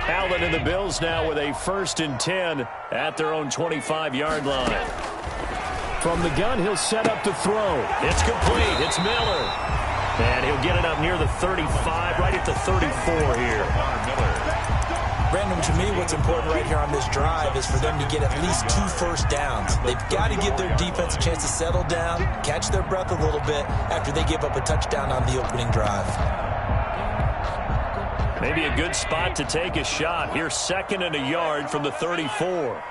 Allen and the Bills now with a 1st and 10 at their own 25-yard line. From the gun, he'll set up to throw. It's complete. It's Miller. And he'll get it up near the 35, right at the 34 here. Brandon, to me, what's important right here on this drive is for them to get at least 2 first downs. They've got to give their defense a chance to settle down, catch their breath a little bit after they give up a touchdown on the opening drive. Maybe a good spot to take a shot. Here's 2nd and a yard from the 34.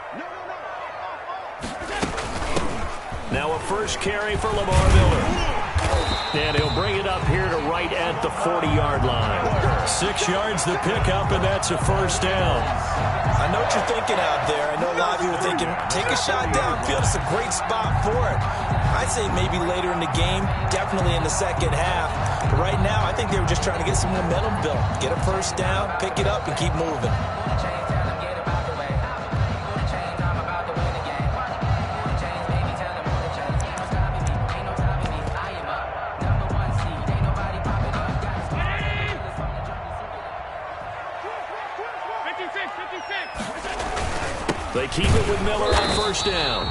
Now a first carry for Lamar Miller. And he'll bring it up here to right at the 40-yard line. 6 yards the pickup, and that's a first down. I know what you're thinking out there. I know a lot of you are thinking, take a shot downfield. It's a great spot for it. I'd say maybe later in the game, definitely in the second half. But right now, I think they were just trying to get some momentum built. Get a first down, pick it up, and keep moving. They keep it with Miller on first down.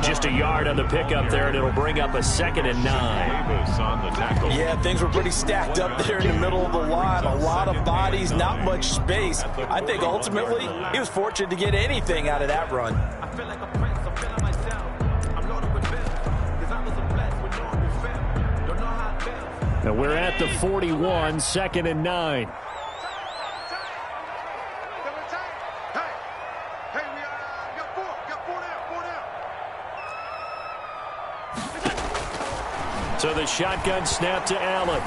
Just a yard on the pickup there, and it'll bring up a 2nd and 9. Yeah, things were pretty stacked up there in the middle of the line. A lot of bodies, not much space. I think ultimately he was fortunate to get anything out of that run. Now we're at the 41, 2nd and 9. So the shotgun snap to Allen.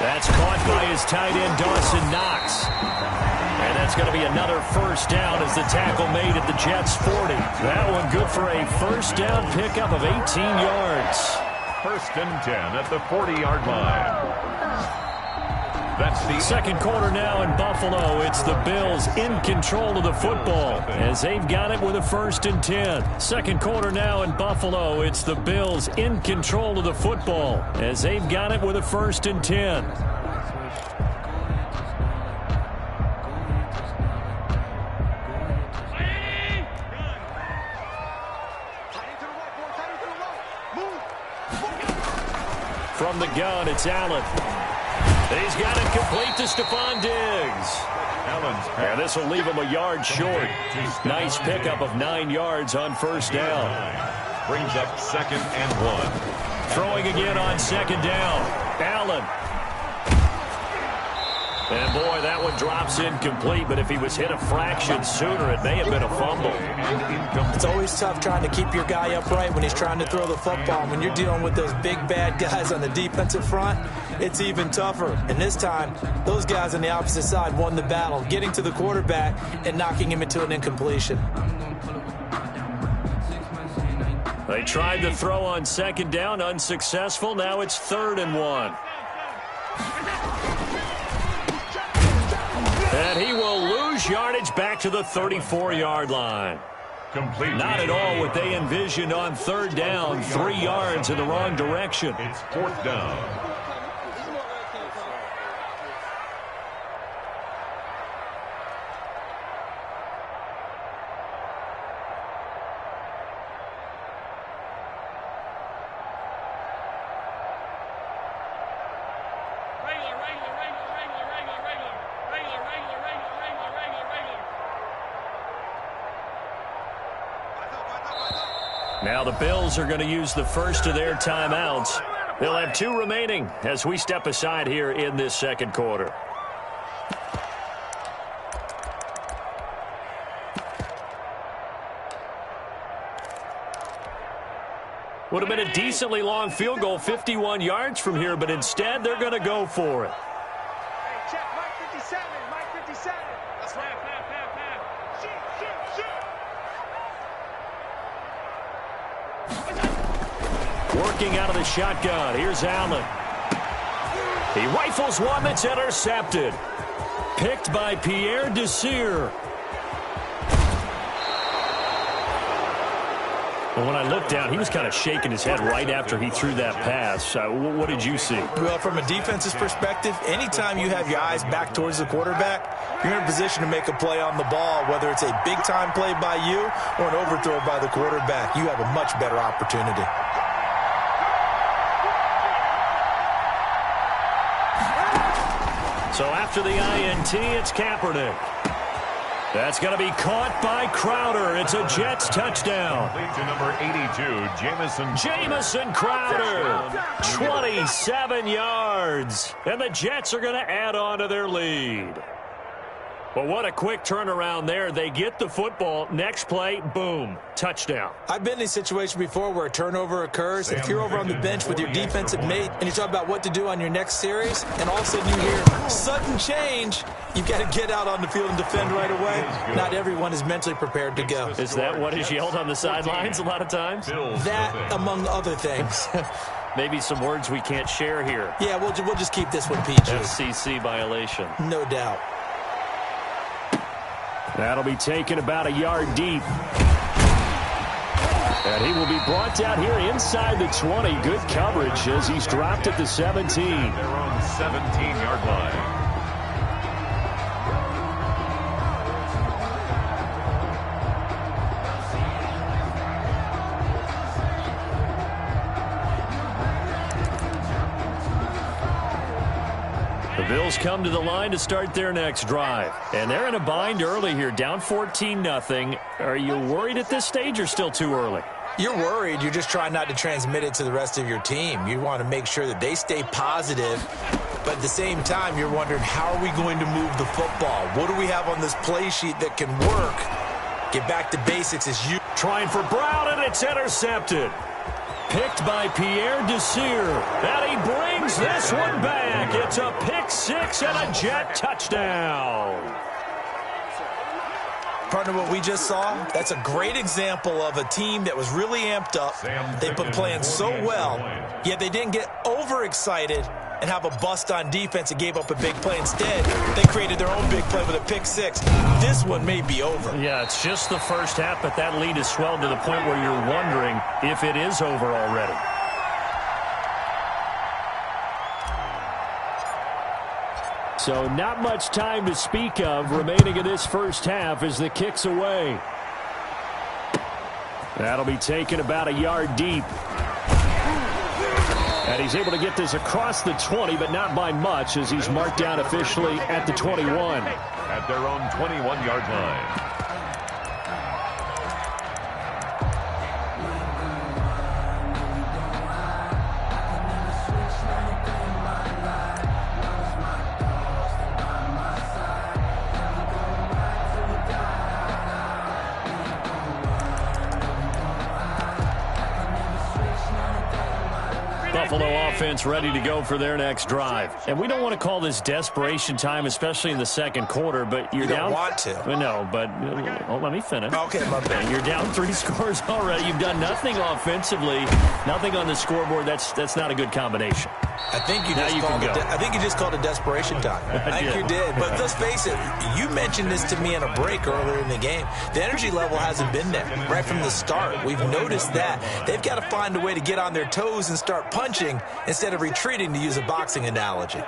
That's caught by his tight end, Dawson Knox. And that's going to be another first down as the tackle made at the Jets' 40. That one good for a first down pickup of 18 yards. 1st and 10 at the 40-yard line. That's the second quarter now in Buffalo. It's the Bills in control of the football as they've got it with a 1st and 10. Second quarter now in Buffalo. It's the Bills in control of the football as they've got it with a 1st and 10. From the gun, it's Allen. He's got it complete to Stephon Diggs. And this will leave him a yard short. Nice pickup of 9 yards on first down. Brings up 2nd and 1. Throwing again on 2nd down. Allen. And boy, that one drops incomplete, but if he was hit a fraction sooner, it may have been a fumble. It's always tough trying to keep your guy upright when he's trying to throw the football. When you're dealing with those big, bad guys on the defensive front, it's even tougher. And this time, those guys on the opposite side won the battle, getting to the quarterback and knocking him into an incompletion. They tried to throw on 2nd down, unsuccessful. Now it's 3rd and 1. And he will lose yardage back to the 34-yard line. Complete. Not at all what they envisioned on 3rd down. 3 yards in the wrong direction. It's 4th down. Now the Bills are going to use the first of their timeouts. They'll have 2 remaining as we step aside here in this second quarter. Would have been a decently long field goal, 51 yards from here, but instead they're going to go for it. Hey, check, Mike 57, Mike 57. That's right. Working out of the shotgun. Here's Allen. He rifles one that's intercepted. Picked by Pierre Desir. Well, when I looked down, he was kind of shaking his head right after he threw that pass. What did you see? Well, from a defense's perspective, anytime you have your eyes back towards the quarterback, you're in a position to make a play on the ball, whether it's a big-time play by you or an overthrow by the quarterback. You have a much better opportunity. So after the INT, it's Kaepernick. That's going to be caught by Crowder. It's a Jets touchdown. To number 82, Jamison Crowder, 27 yards. And the Jets are going to add on to their lead. But what a quick turnaround there. They get the football. Next play, boom, touchdown. I've been in a situation before where a turnover occurs. If you're over on the bench with your defensive mate and you talk about what to do on your next series, and all of a sudden you hear sudden change, you've got to get out on the field and defend right away. Not everyone is mentally prepared to go. Is that what is yelled on the sidelines a lot of times? That, among other things. Maybe some words we can't share here. Yeah, we'll just keep this one PG. FCC violation. No doubt. That'll be taken about a yard deep. And he will be brought down here inside the 20. Good coverage as he's dropped at the 17. They're on the 17-yard line. The Bills come to the line to start their next drive. And they're in a bind early here, down 14-0. Are you worried at this stage or still too early? You're worried. You're just trying not to transmit it to the rest of your team. You want to make sure that they stay positive. But at the same time, you're wondering, how are we going to move the football? What do we have on this play sheet that can work? Get back to basics as you. Trying for Brown, and it's intercepted. Picked by Pierre Desir. And he brings this one back. It's a pick six and a Jet touchdown. Partner, what we just saw, that's a great example of a team that was really amped up. They've been playing so well, yet they didn't get overexcited and have a bust on defense and gave up a big play. Instead, they created their own big play with a pick six. This one may be over. Yeah, it's just the first half, but that lead has swelled to the point where you're wondering if it is over already. So not much time to speak of remaining in this first half as the kick's away. That'll be taken about a yard deep. And he's able to get this across the 20, but not by much as he's marked down officially at the 21. At their own 21-yard line. Buffalo offense ready to go for their next drive. And we don't want to call this desperation time, especially in the second quarter, but you're down. You don't want to. No, but let me finish. Okay, my bad. You're down 3 scores already. You've done nothing offensively, nothing on the scoreboard. That's not a good combination. I think you just called it desperation time. I think you did. But let's face it, you mentioned this to me in a break earlier in the game. The energy level hasn't been there right from the start. We've noticed that. They've got to find a way to get on their toes and start punching instead of retreating, to use a boxing analogy.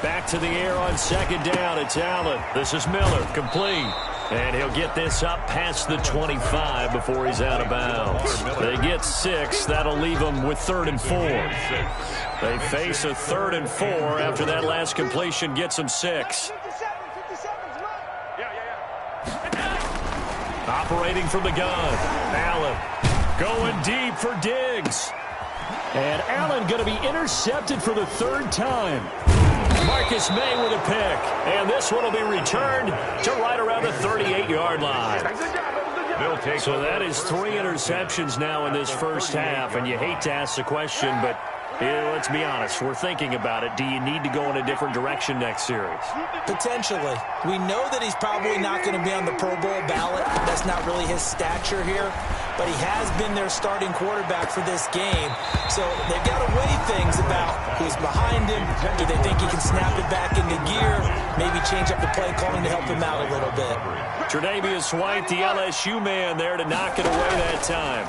Back to the air on second down. It's Allen. This is Miller. Complete. And he'll get this up past the 25 before he's out of bounds. They get 6. That'll leave them with 3rd and 4. They face a 3rd and 4 after that last completion gets them 6. Operating from the gun. Allen going deep for Diggs. And Allen going to be intercepted for the 3rd time. Marcus May with a pick. And this one will be returned to right around the 38-yard line. So that is 3 interceptions now in this first half. And you hate to ask the question, but let's be honest. We're thinking about it. Do you need to go in a different direction next series? Potentially. We know that he's probably not going to be on the Pro Bowl ballot. That's not really his stature here. But he has been their starting quarterback for this game. So they've got to weigh things about who's behind him. Do they think he can snap it back into gear? maybe change up the play calling to help him out a little bit. Tre'Davious White, the LSU man, there to knock it away that time.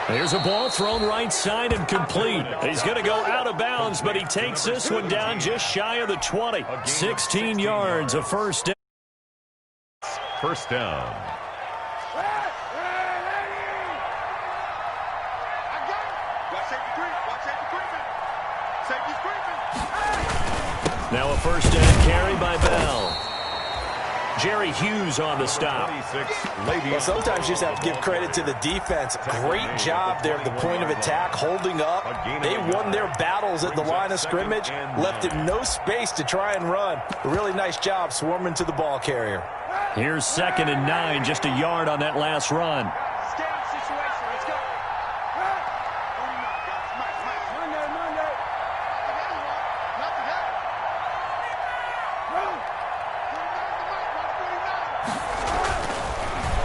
Here's a ball thrown right side and complete. He's going to go out of bounds, but he takes this one down just shy of the 20. 16 yards, a first down. First down. Now a first down carry by Bell. Jerry Hughes on the stop. Well, sometimes you just have to give credit to the defense. Great job there at the point of attack, holding up. They won their battles at the line of scrimmage, left it no space to try and run. A really nice job swarming to the ball carrier. Here's 2nd and 9, just a yard on that last run.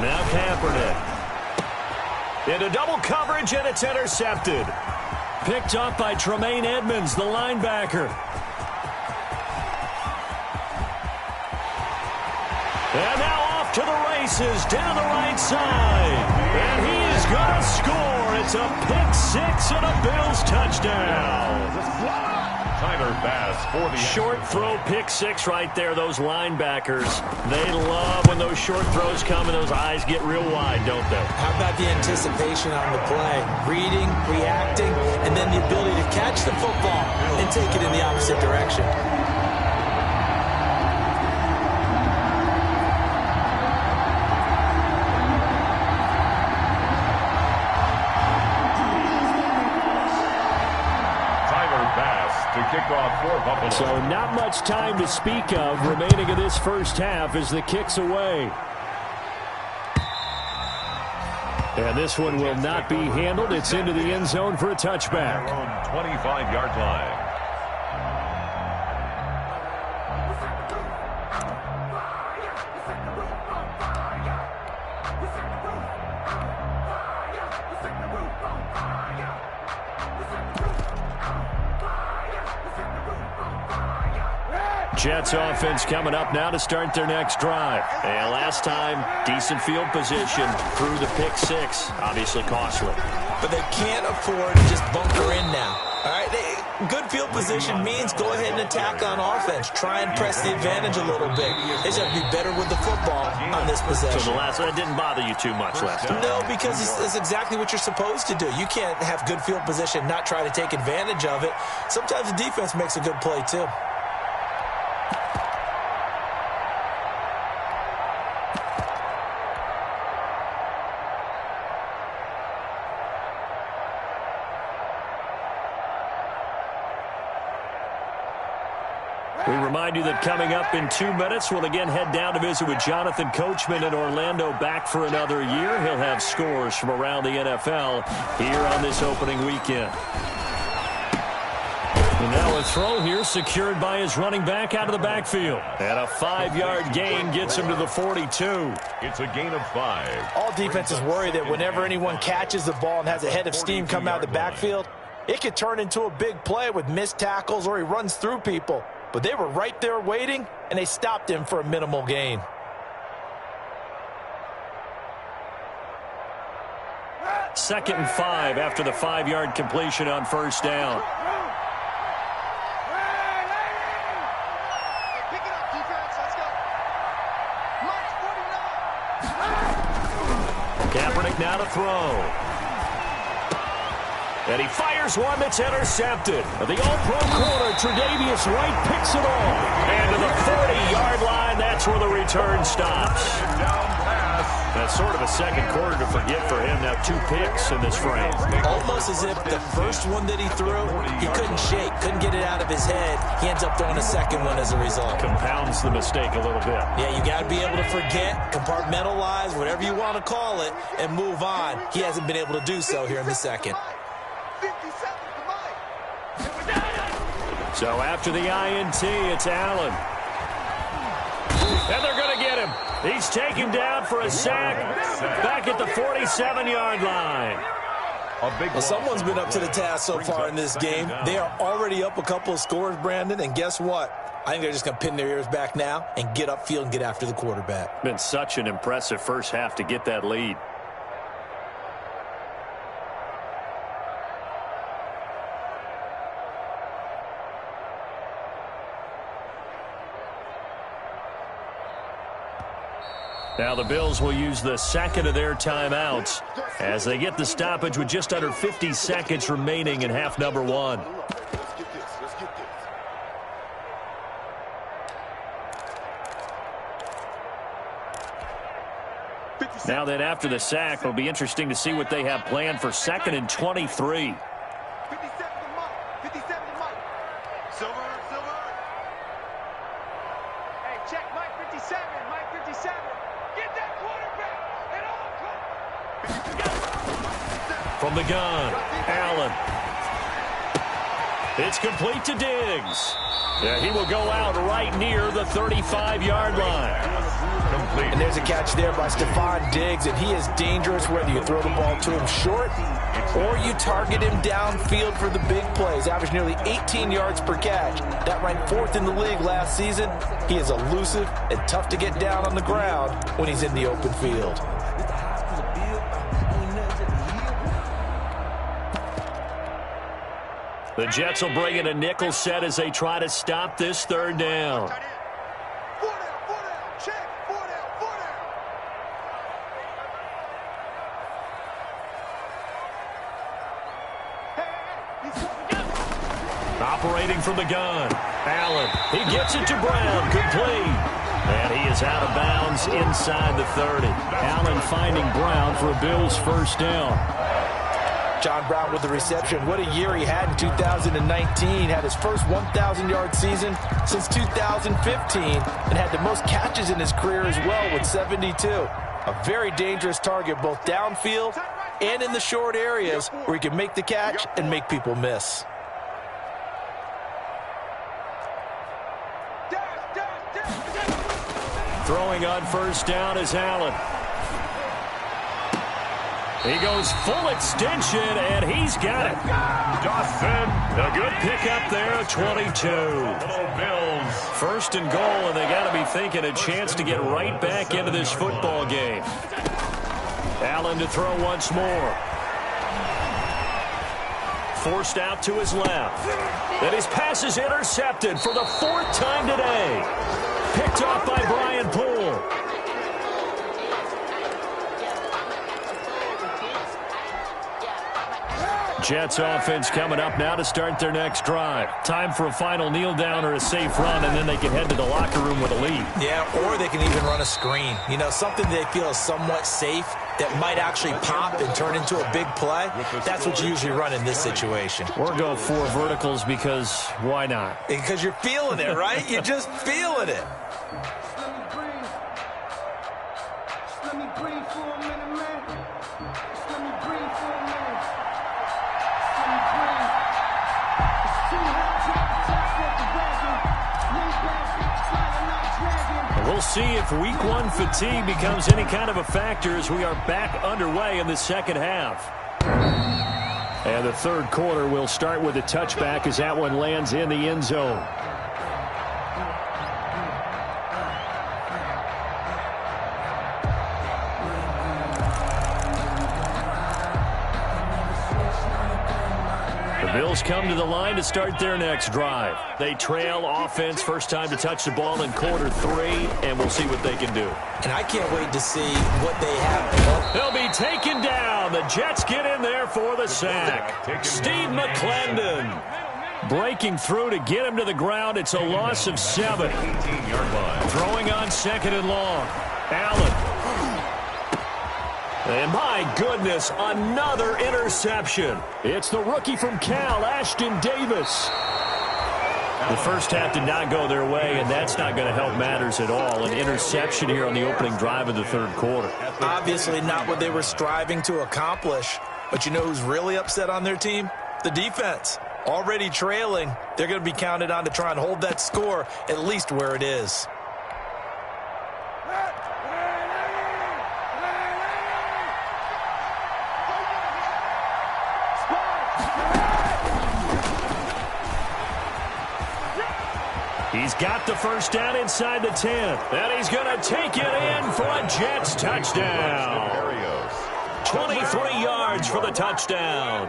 Now Kaepernick. Into double coverage, and it's intercepted. Picked up by Tremaine Edmonds, the linebacker. And now off to the races, down the right side. And he is going to score. It's a pick-6 and a Bills touchdown. Tyler Bass for the short throw, pick-6 right there. Those linebackers, they love when those short throws come and those eyes get real wide, don't they? How about the anticipation on the play? Reading, reacting, and then the ability to catch the football and take it in the opposite direction. Kick off for Buffalo. So not much time to speak of remaining in this first half as the kick's away. And this one will not be handled. It's into the end zone for a touchback. 25-yard line. Jets offense coming up now to start their next drive. And last time, decent field position through the pick-6. Obviously costly. But they can't afford to just bunker in now. All right, good field position means go ahead and attack on offense. Try and press the advantage a little bit. They just have to be better with the football on this possession. So the last one didn't bother you too much last time? No, because it's exactly what you're supposed to do. You can't have good field position, not try to take advantage of it. Sometimes the defense makes a good play, too. We remind you that coming up in 2 minutes, we'll again head down to visit with Jonathan Coachman in Orlando, back for another year. He'll have scores from around the NFL here on this opening weekend. And now a throw here secured by his running back out of the backfield. And a 5-yard gain gets him to the 42. It's a gain of 5. All defenses worry that whenever anyone catches the ball and has a head of steam come out of the backfield, it could turn into a big play with missed tackles or he runs through people. But they were right there waiting, and they stopped him for a minimal gain. Second and 5 after the 5-yard completion on first down. Kaepernick now to throw. And he fires one that's intercepted. The all-pro corner, Tre'Davious White, picks it off. And to the 40-yard line, that's where the return stops. That's sort of a second quarter to forget for him. Now 2 picks in this frame. Almost as if the first one that he threw, he couldn't shake, couldn't get it out of his head. He ends up throwing a second one as a result. Compounds the mistake a little bit. Yeah, you got to be able to forget, compartmentalize, whatever you want to call it, and move on. He hasn't been able to do so here in the second. So after the INT, it's Allen. And they're going to get him. He's taken down for a sack back at the 47-yard line. Well, someone's been up to the task so far in this game. They are already up a couple of scores, Brandon, and guess what? I think they're just going to pin their ears back now and get upfield and get after the quarterback. Been such an impressive first half to get that lead. Now the Bills will use the second of their timeouts as they get the stoppage with just under 50 seconds remaining in half number one. Now then, after the sack, it'll be interesting to see what they have planned for 2nd and 23. From the gun, Allen. It's complete to Diggs. Yeah, he will go out right near the 35-yard line. And there's a catch there by Stephon Diggs, and he is dangerous whether you throw the ball to him short or you target him downfield for the big plays. Averaged nearly 18 yards per catch. That ranked 4th in the league last season. He is elusive and tough to get down on the ground when he's in the open field. The Jets will bring in a nickel set as they try to stop this 3rd down. Operating from the gun, Allen. He gets it to Brown, complete. And he is out of bounds inside the 30. Allen finding Brown for a Bills first down. John Brown with the reception. What a year he had in 2019. Had his first 1,000-yard season since 2015 and had the most catches in his career as well with 72. A very dangerous target both downfield and in the short areas where he can make the catch and make people miss. Throwing on first down is Allen. He goes full extension, and he's got it. Dawson. A good pickup there, 22. Bills. 1st and goal, and they got to be thinking a chance to get right back into this football game. Allen to throw once more. Forced out to his left. And his pass is intercepted for the 4th time today. Picked off by Brian Poole. Jets offense coming up now to start their next drive. Time for a final kneel down or a safe run, and then they can head to the locker room with a lead. Yeah, or they can even run a screen. You know, something they feel is somewhat safe that might actually pop and turn into a big play. That's what you usually run in this situation. Or go 4 verticals because why not? Because you're feeling it, right? You're just feeling it. Let me breathe for a minute, man. Let me breathe for a minute. Let me breathe. It's too hot to touch with the wagon. Lay back, fly a night dragon. We'll see if week 1 fatigue becomes any kind of a factor as we are back underway in the second half. And the 3rd quarter will start with a touchback as that one lands in the end zone. Bills come to the line to start their next drive. They trail offense, first time to touch the ball in quarter 3, and we'll see what they can do. And I can't wait to see what they have. They'll be taken down. The Jets get in there for the sack. Steve McClendon breaking through to get him to the ground. It's a loss of 7. Throwing on 2nd and long. Allen. And my goodness, another interception. It's the rookie from Cal, Ashton Davis. The first half did not go their way, and that's not going to help matters at all. An interception here on the opening drive of the 3rd quarter. Obviously not what they were striving to accomplish. But you know who's really upset on their team? The defense. Already trailing, they're going to be counted on to try and hold that score at least where it is. He's got the first down inside the 10. And he's going to take it in for a Jets touchdown. 23 yards for the touchdown.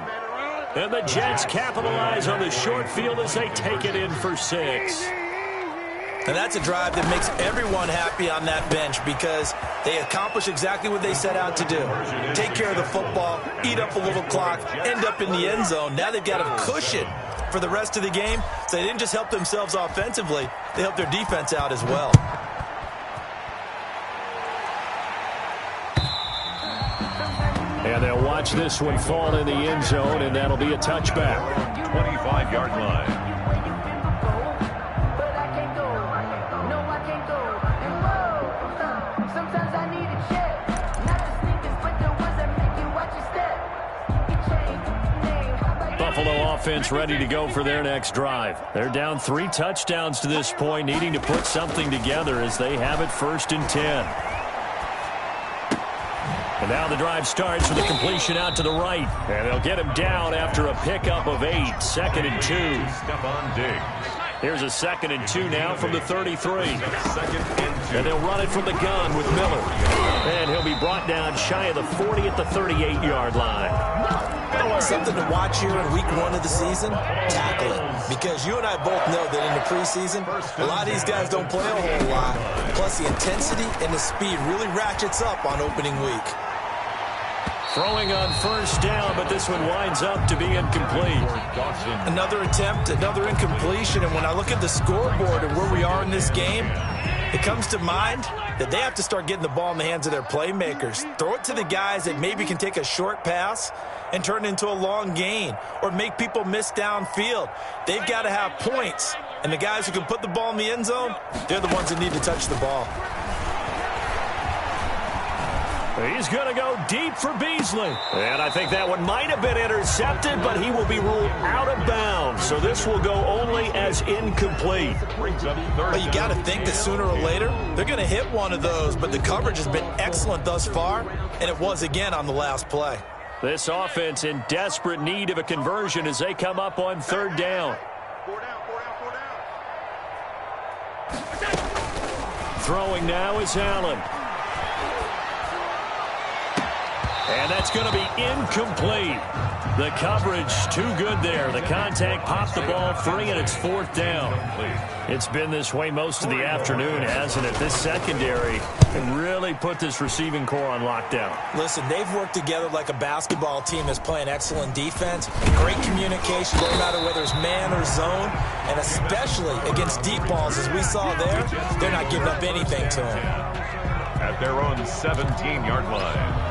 And the Jets capitalize on the short field as they take it in for 6. And that's a drive that makes everyone happy on that bench because they accomplish exactly what they set out to do. Take care of the football, eat up a little clock, end up in the end zone. Now they've got a cushion for the rest of the game. So they didn't just help themselves offensively, they helped their defense out as well. And they'll watch this one fall in the end zone, and that'll be a touchback. 25-yard line. Buffalo offense ready to go for their next drive. They're down 3 touchdowns to this point, needing to put something together as they have it 1st and 10. And now the drive starts with a completion out to the right. And they'll get him down after a pickup of 8. 2nd and 2. Stephon Diggs. Here's a 2nd and 2 now from the 33. And they'll run it from the gun with Miller. And he'll be brought down shy of the 40 at the 38-yard line. Something to watch here in week 1 of the season, tackling. Because you and I both know that in the preseason, a lot of these guys don't play a whole lot. Plus the intensity and the speed really ratchets up on opening week. Throwing on 1st down, but this one winds up to be incomplete. Another attempt, another incompletion, and when I look at the scoreboard and where we are in this game, it comes to mind that they have to start getting the ball in the hands of their playmakers. Throw it to the guys that maybe can take a short pass and turn it into a long gain or make people miss downfield. They've got to have points, and the guys who can put the ball in the end zone, they're the ones that need to touch the ball. He's going to go deep for Beasley. And I think that one might have been intercepted, but he will be ruled out of bounds. So this will go only as incomplete. But you got to think that sooner or later, they're going to hit one of those. But the coverage has been excellent thus far, and it was again on the last play. This offense in desperate need of a conversion as they come up on 3rd down. Throwing now is Allen. And that's going to be incomplete. The coverage too good there. The contact popped the ball free, and it's 4th down. It's been this way most of the afternoon, hasn't it? This secondary can really put this receiving core on lockdown. Listen, they've worked together like a basketball team that's playing excellent defense. Great communication, no matter whether it's man or zone, and especially against deep balls, as we saw there, they're not giving up anything to them. At their own 17-yard line.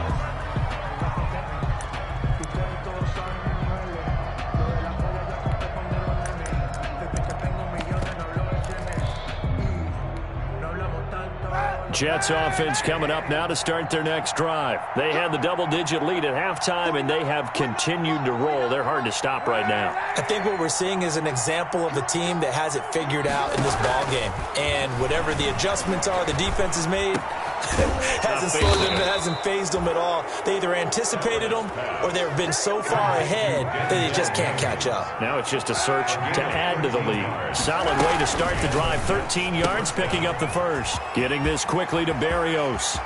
Jets offense coming up now to start their next drive. They had the double-digit lead at halftime, and they have continued to roll. They're hard to stop right now. I think what we're seeing is an example of a team that has it figured out in this ball game. And whatever the adjustments are the defense has made, hasn't slowed them, hasn't phased them at all. They either anticipated them or they've been so far ahead that they just can't catch up. Now it's just a search to add to the lead. Solid way to start the drive. 13 yards, picking up the first. Getting this quickly to Berrios.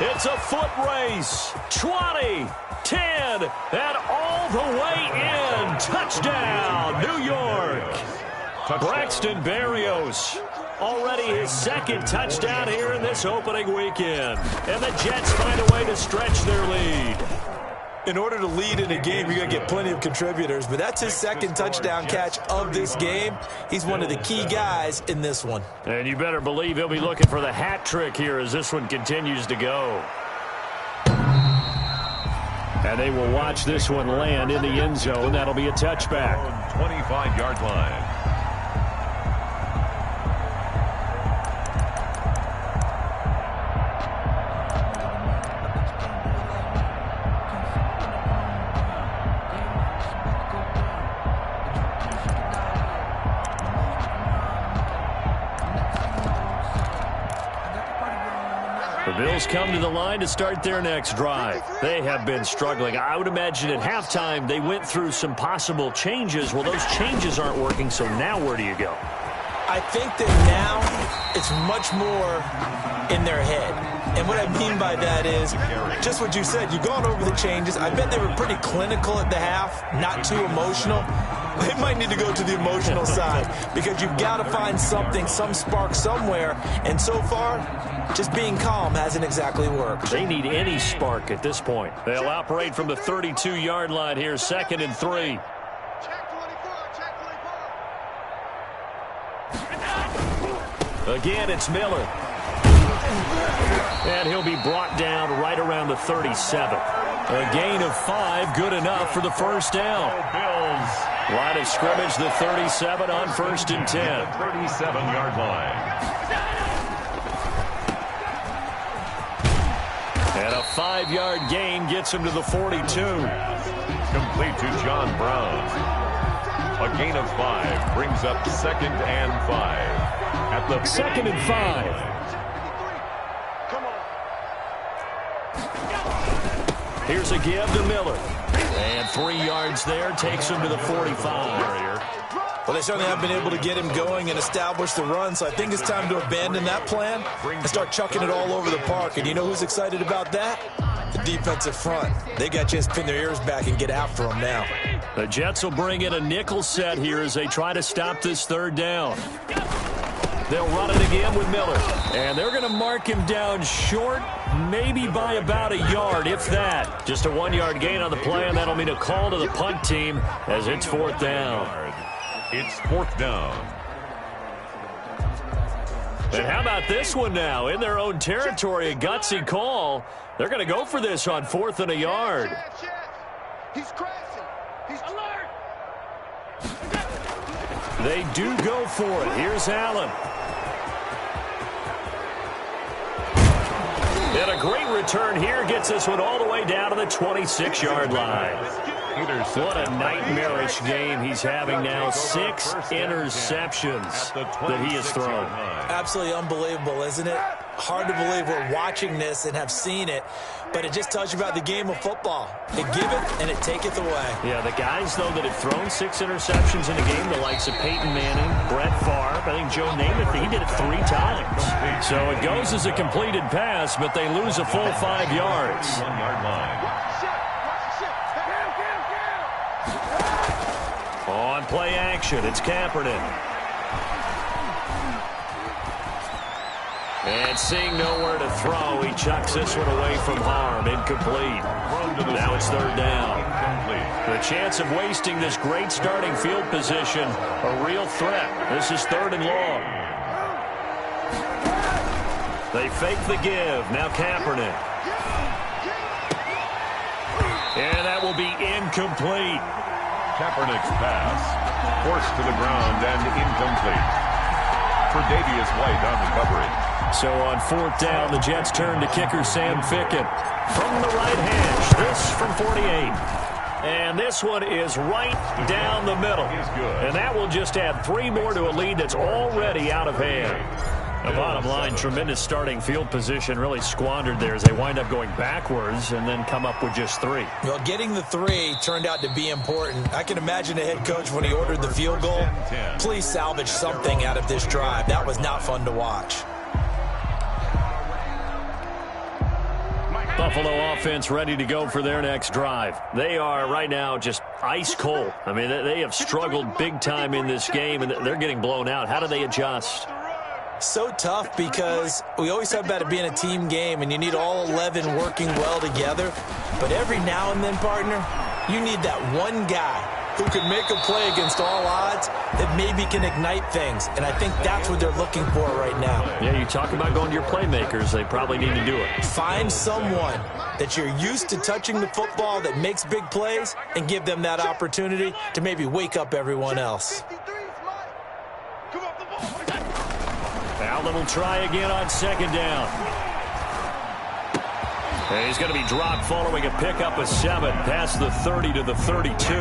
It's a foot race. 20, 10, and all the way in. Touchdown, New York. Braxton Berrios. Already his 2nd touchdown here in this opening weekend. And the Jets find a way to stretch their lead. In order to lead in a game, you're going to get plenty of contributors. But that's his 2nd touchdown catch of this game. He's one of the key guys in this one. And you better believe he'll be looking for the hat trick here as this one continues to go. And they will watch this one land in the end zone. That'll be a touchback. 25-yard line. Bills come to the line to start their next drive. They have been struggling. I would imagine at halftime they went through some possible changes. Well, those changes aren't working, so now where do you go? I think that now it's much more in their head. And what I mean by that is just what you said. You've gone over the changes. I bet they were pretty clinical at the half, not too emotional. They might need to go to the emotional side because you've got to find something, some spark somewhere. And so far, just being calm hasn't exactly worked. They need any spark at this point. They'll operate from the 32-yard line here, 2nd and 3. Check 24, check 24. Again, it's Miller. And he'll be brought down right around the 37. A gain of 5, good enough for the first down. Bills. Line of scrimmage, the 37 on 1st and 10. 37-yard line. And a 5-yard gain gets him to the 42. Complete to John Brown. A gain of 5 brings up 2nd and 5. At the 2nd and 5. Here's a give to Miller. And 3 yards there takes him to the 45. Well, they certainly have been able to get him going and establish the run, so I think it's time to abandon that plan and start chucking it all over the park. And you know who's excited about that? The defensive front. They got a chance to pin their ears back and get after them now. The Jets will bring in a nickel set here as they try to stop this 3rd down. They'll run it again with Miller. And they're going to mark him down short, maybe by about a yard, if that. Just a 1-yard gain on the play, and that'll mean a call to the punt team as it's 4th down. It's 4th down. And how about this one now? In their own territory, a gutsy call. They're going to go for this on 4th and a yard. He's crashing. He's alert. They do go for it. Here's Allen. And a great return here gets this one all the way down to the 26-yard line. What a nightmarish game he's having now. 6 interceptions that he has thrown. Absolutely unbelievable, isn't it? Hard to believe we're watching this and have seen it, but it just tells you about the game of football. It giveth and it taketh away. Yeah, the guys, though, that have thrown 6 interceptions in a game, the likes of Peyton Manning, Brett Favre, I think Joe Namath, he did it 3 times. So it goes as a completed pass, but they lose a full 5 yards. 1-yard line. On play action, it's Kaepernick. And seeing nowhere to throw, he chucks this one away from harm. Incomplete. Now it's 3rd down. The chance of wasting this great starting field position, a real threat. This is 3rd and long. They fake the give. Now Kaepernick. And that will be incomplete. Kaepernick's pass forced to the ground and incomplete. Tre'Davious White on recovery. So on 4th down, the Jets turn to kicker Sam Ficken from the right hash. This from 48. And this one is right down the middle. And that will just add 3 more to a lead that's already out of hand. The bottom line, tremendous starting field position, really squandered there as they wind up going backwards and then come up with just 3. Well, getting the 3 turned out to be important. I can imagine the head coach when he ordered the field goal. Please salvage something out of this drive. That was not fun to watch. Buffalo offense ready to go for their next drive. They are right now just ice cold. I mean, they have struggled big time in this game, and they're getting blown out. How do they adjust? So tough because we always talk about it being a team game, and you need all 11 working well together. But every now and then, partner, you need that one guy who can make a play against all odds that maybe can ignite things. And I think that's what they're looking for right now. Yeah, you talk about going to your playmakers. They probably need to do it. Find someone that you're used to touching the football that makes big plays and give them that opportunity to maybe wake up everyone else. Allen will try again on 2nd down. And he's going to be dropped following a pickup of 7 past the 30 to the 32.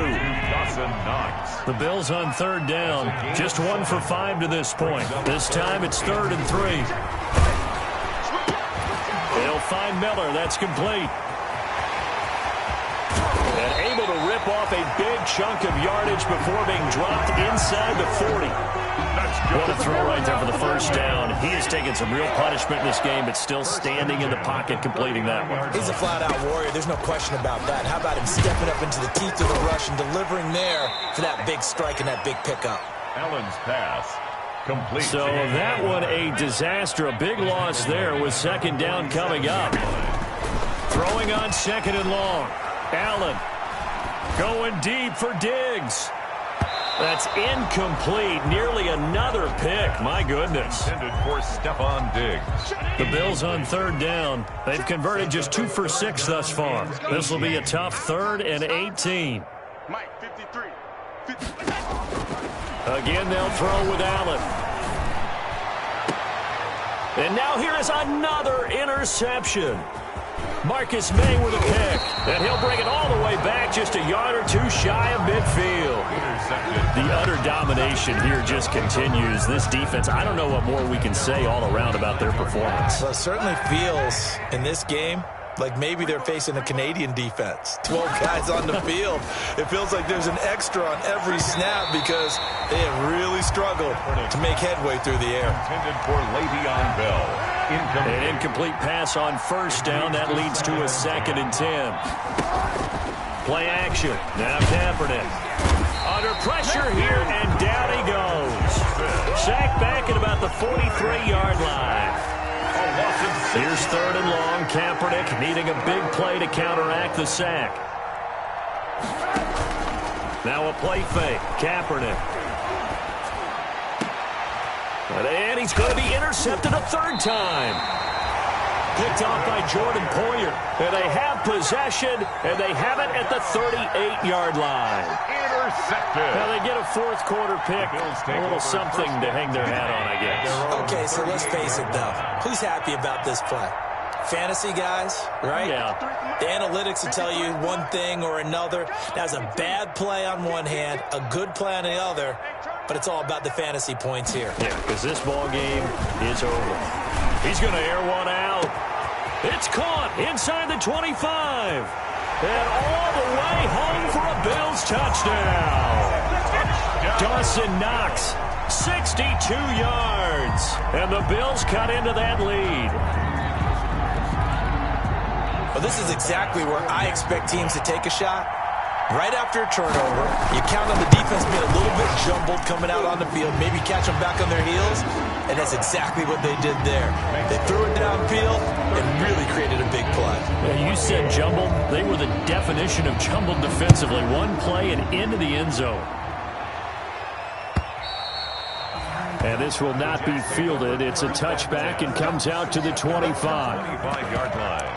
The Bills on 3rd down. Just 1 for 5 to this point. This time it's 3rd and 3. They'll find Miller. That's complete. And able to rip off a big chunk of yardage before being dropped inside the 40. What a throw right there for the first down. He has taken some real punishment in this game, but still standing in the pocket completing that one. He's a flat-out warrior. There's no question about that. How about him stepping up into the teeth of the rush and delivering there for that big strike and that big pickup? Allen's pass. Complete. So that one a disaster. A big loss there with second down coming up. Throwing on second and long. Allen going deep for Diggs. That's incomplete. Nearly another pick. My goodness. Intended for Stephon Diggs. The Bills on third down. They've converted just 2 for 6 thus far. This will be a tough 3rd and 18. Mike, 53. Again, they'll throw with Allen. And now here is another interception. Marcus May with a pick. And he'll bring it all the way back just a yard or two shy of midfield. The utter domination here just continues. This defense, I don't know what more we can say all around about their performance. Well, it certainly feels in this game like maybe they're facing a Canadian defense. 12 guys on the field. It feels like there's an extra on every snap because they have really struggled to make headway through the air. Intended for Le'Veon Bell. An incomplete pass on first down. That leads to a 2nd and 10. Play action. Now Kaepernick. Under pressure here, and down he goes. Sacked back at about the 43-yard line. Here's 3rd and long. Kaepernick needing a big play to counteract the sack. Now a play fake. Kaepernick. And he's going to be intercepted a 3rd time. Picked off by Jordan Poyer. And they have possession, and they have it at the 38-yard line. Intercepted. Now they get a 4th quarter pick. A little something to hang their hat on, I guess. Okay, so let's face it, though. Who's happy about this play? Fantasy guys, right? Yeah. The analytics will tell you one thing or another. That's a bad play on one hand, a good play on the other, but it's all about the fantasy points here. Yeah, because this ball game is over. He's going to air one out. It's caught inside the 25. And all the way home for a Bills touchdown. Dawson Knox, 62 yards. And the Bills cut into that lead. Well, this is exactly where I expect teams to take a shot. Right after a turnover, you count on the defense being a little bit jumbled coming out on the field, maybe catch them back on their heels, and that's exactly what they did there. They threw it downfield and really created a big play. Yeah, you said jumbled. They were the definition of jumbled defensively. One play and into the end zone. And this will not be fielded. It's a touchback and comes out to the 25. 25-yard line.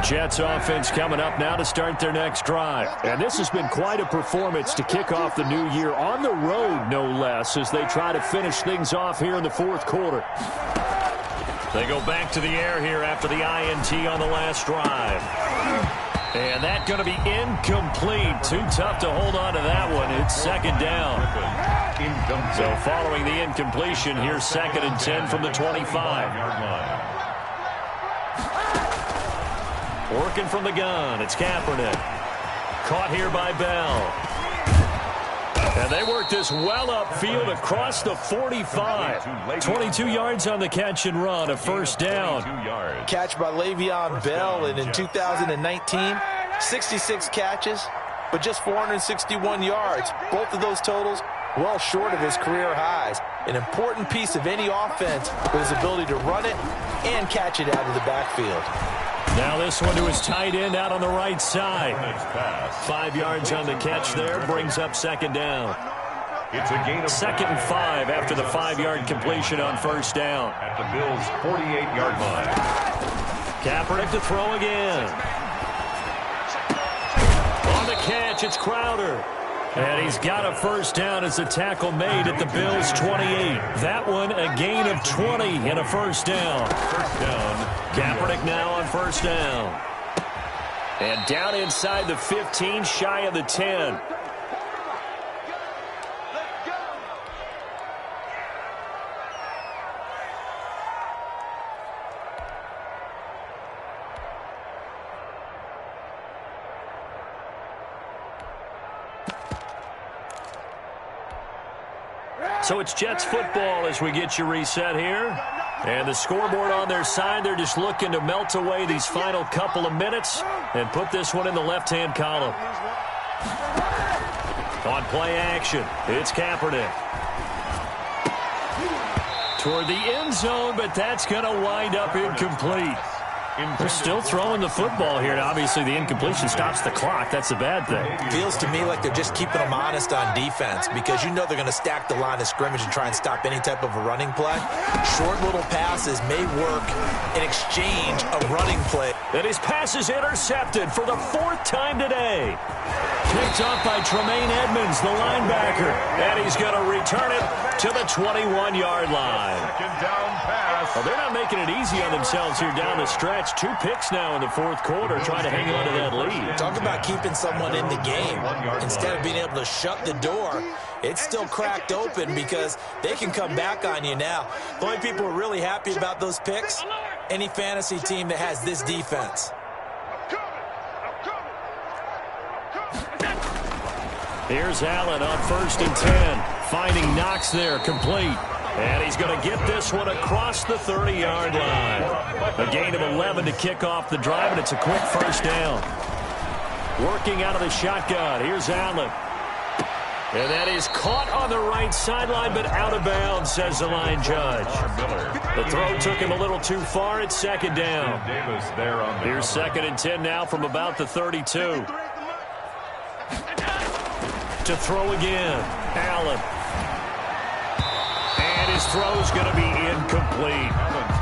Jets offense coming up now to start their next drive. And this has been quite a performance to kick off the new year on the road, no less, as they try to finish things off here in the 4th quarter. They go back to the air here after the INT on the last drive. And that's going to be incomplete. Too tough to hold on to that one. It's 2nd down. So following the incompletion, here's 2nd and 10 from the 25. Working from the gun, it's Kaepernick. Caught here by Bell. And they work this well upfield across the 45. 22 yards on the catch and run, a 1st down. Catch by Le'Veon Bell, and in 2019, 66 catches, but just 461 yards. Both of those totals well short of his career highs. An important piece of any offense with his ability to run it and catch it out of the backfield. Now this one to his tight end out on the right side. 5 yards on the catch there, brings up 2nd down. It's a gain of 2nd and 5 after the 5-yard completion on 1st down. At the Bills' 48-yard line. Kaepernick to throw again. On the catch, it's Crowder. And he's got a first down as a tackle made at the Bills' 28. That one a gain of 20 and a first down. First down. Kaepernick now on first down. And down inside the 15, shy of the 10. So it's Jets football as we get you reset here. And the scoreboard on their side, they're just looking to melt away these final couple of minutes and put this one in the left-hand column. On play action, it's Kaepernick. Toward the end zone, but that's going to wind up incomplete. They're still throwing the football here. Obviously, the incompletion stops the clock. That's the bad thing. Feels to me like they're just keeping them honest on defense because you know they're going to stack the line of scrimmage and try and stop any type of a running play. Short little passes may work in exchange of running play. And his pass is intercepted for the 4th time today. Picked up by Tremaine Edmonds, the linebacker. And he's going to return it to the 21-yard line. Second down pass. Well, they're not making it easy on themselves here down the stretch. 2 picks now in the 4th quarter, trying to hang on to that lead. Talk about keeping someone in the game. Instead of being able to shut the door, it's still cracked open because they can come back on you now. The only people who are really happy about those picks, any fantasy team that has this defense. Here's Allen on 1st and 10. Finding Knox there, complete. And he's going to get this one across the 30-yard line. A gain of 11 to kick off the drive, and it's a quick first down. Working out of the shotgun. Here's Allen. And that is caught on the right sideline, but out of bounds, says the line judge. The throw took him a little too far. It's 2nd down. Here's 2nd and 10 now from about the 32. To throw again. Allen. And his throw's going to be incomplete.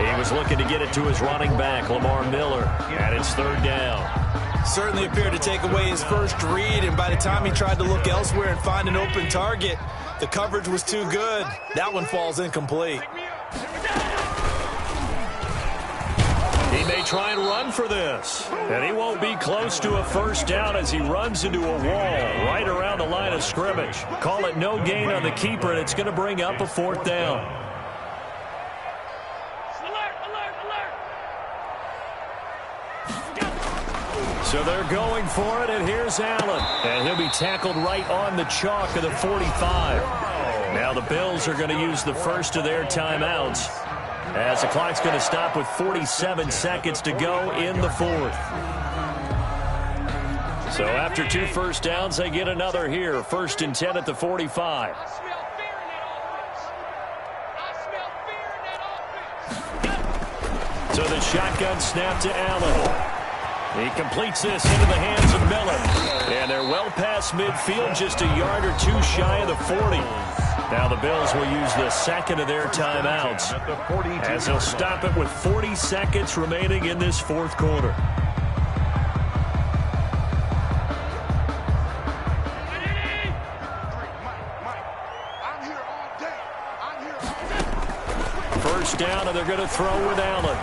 He was looking to get it to his running back, Lamar Miller, and it's 3rd down. Certainly appeared to take away his first read, and by the time he tried to look elsewhere and find an open target, the coverage was too good. That one falls incomplete. He may try and run for this, and he won't be close to a first down as he runs into a wall right around the line of scrimmage. Call it no gain on the keeper, and it's going to bring up a 4th down. So they're going for it, and here's Allen. And he'll be tackled right on the chalk of the 45. Now the Bills are going to use the first of their timeouts, as the clock's going to stop with 47 seconds to go in the 4th. So after 2 first downs, they get another here. 1st and 10 at the 45. So the shotgun snap to Allen. He completes this into the hands of Miller. And they're well past midfield, just a yard or 2 shy of the 40. Now the Bills will use the 2nd of their timeouts, as they'll stop it with 40 seconds remaining in this 4th quarter. First down, and they're going to throw with Allen.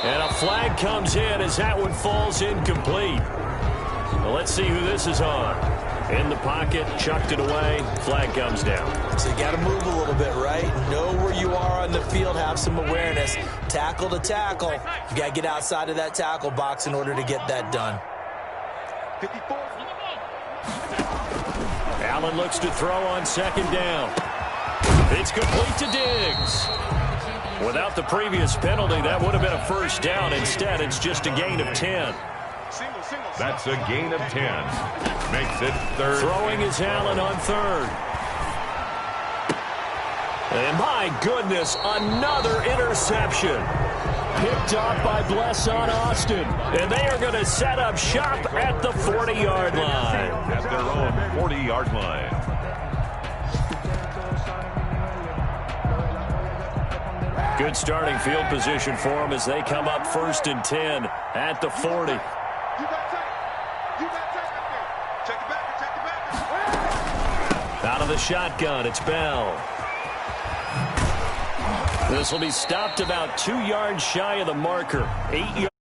And a flag comes in as that one falls incomplete. Well, let's see who this is on. In the pocket, chucked it away, flag comes down. So you got to move a little bit, right? Know where you are on the field, have some awareness. Tackle to tackle. You got to get outside of that tackle box in order to get that done. Allen looks to throw on 2nd down. It's complete to Diggs. Without the previous penalty, that would have been a first down. Instead, it's just a gain of 10. That's a gain of 10. Makes it 3rd. Throwing is Allen on 3rd. And my goodness, another interception. Picked off by Blesson Austin. And they are going to set up shop at the 40-yard line. At their own 40-yard line. Good starting field position for them as they come up 1st and 10 at the 40. Out of the shotgun, it's Bell. This will be stopped about 2 yards shy of the marker. 8 yards.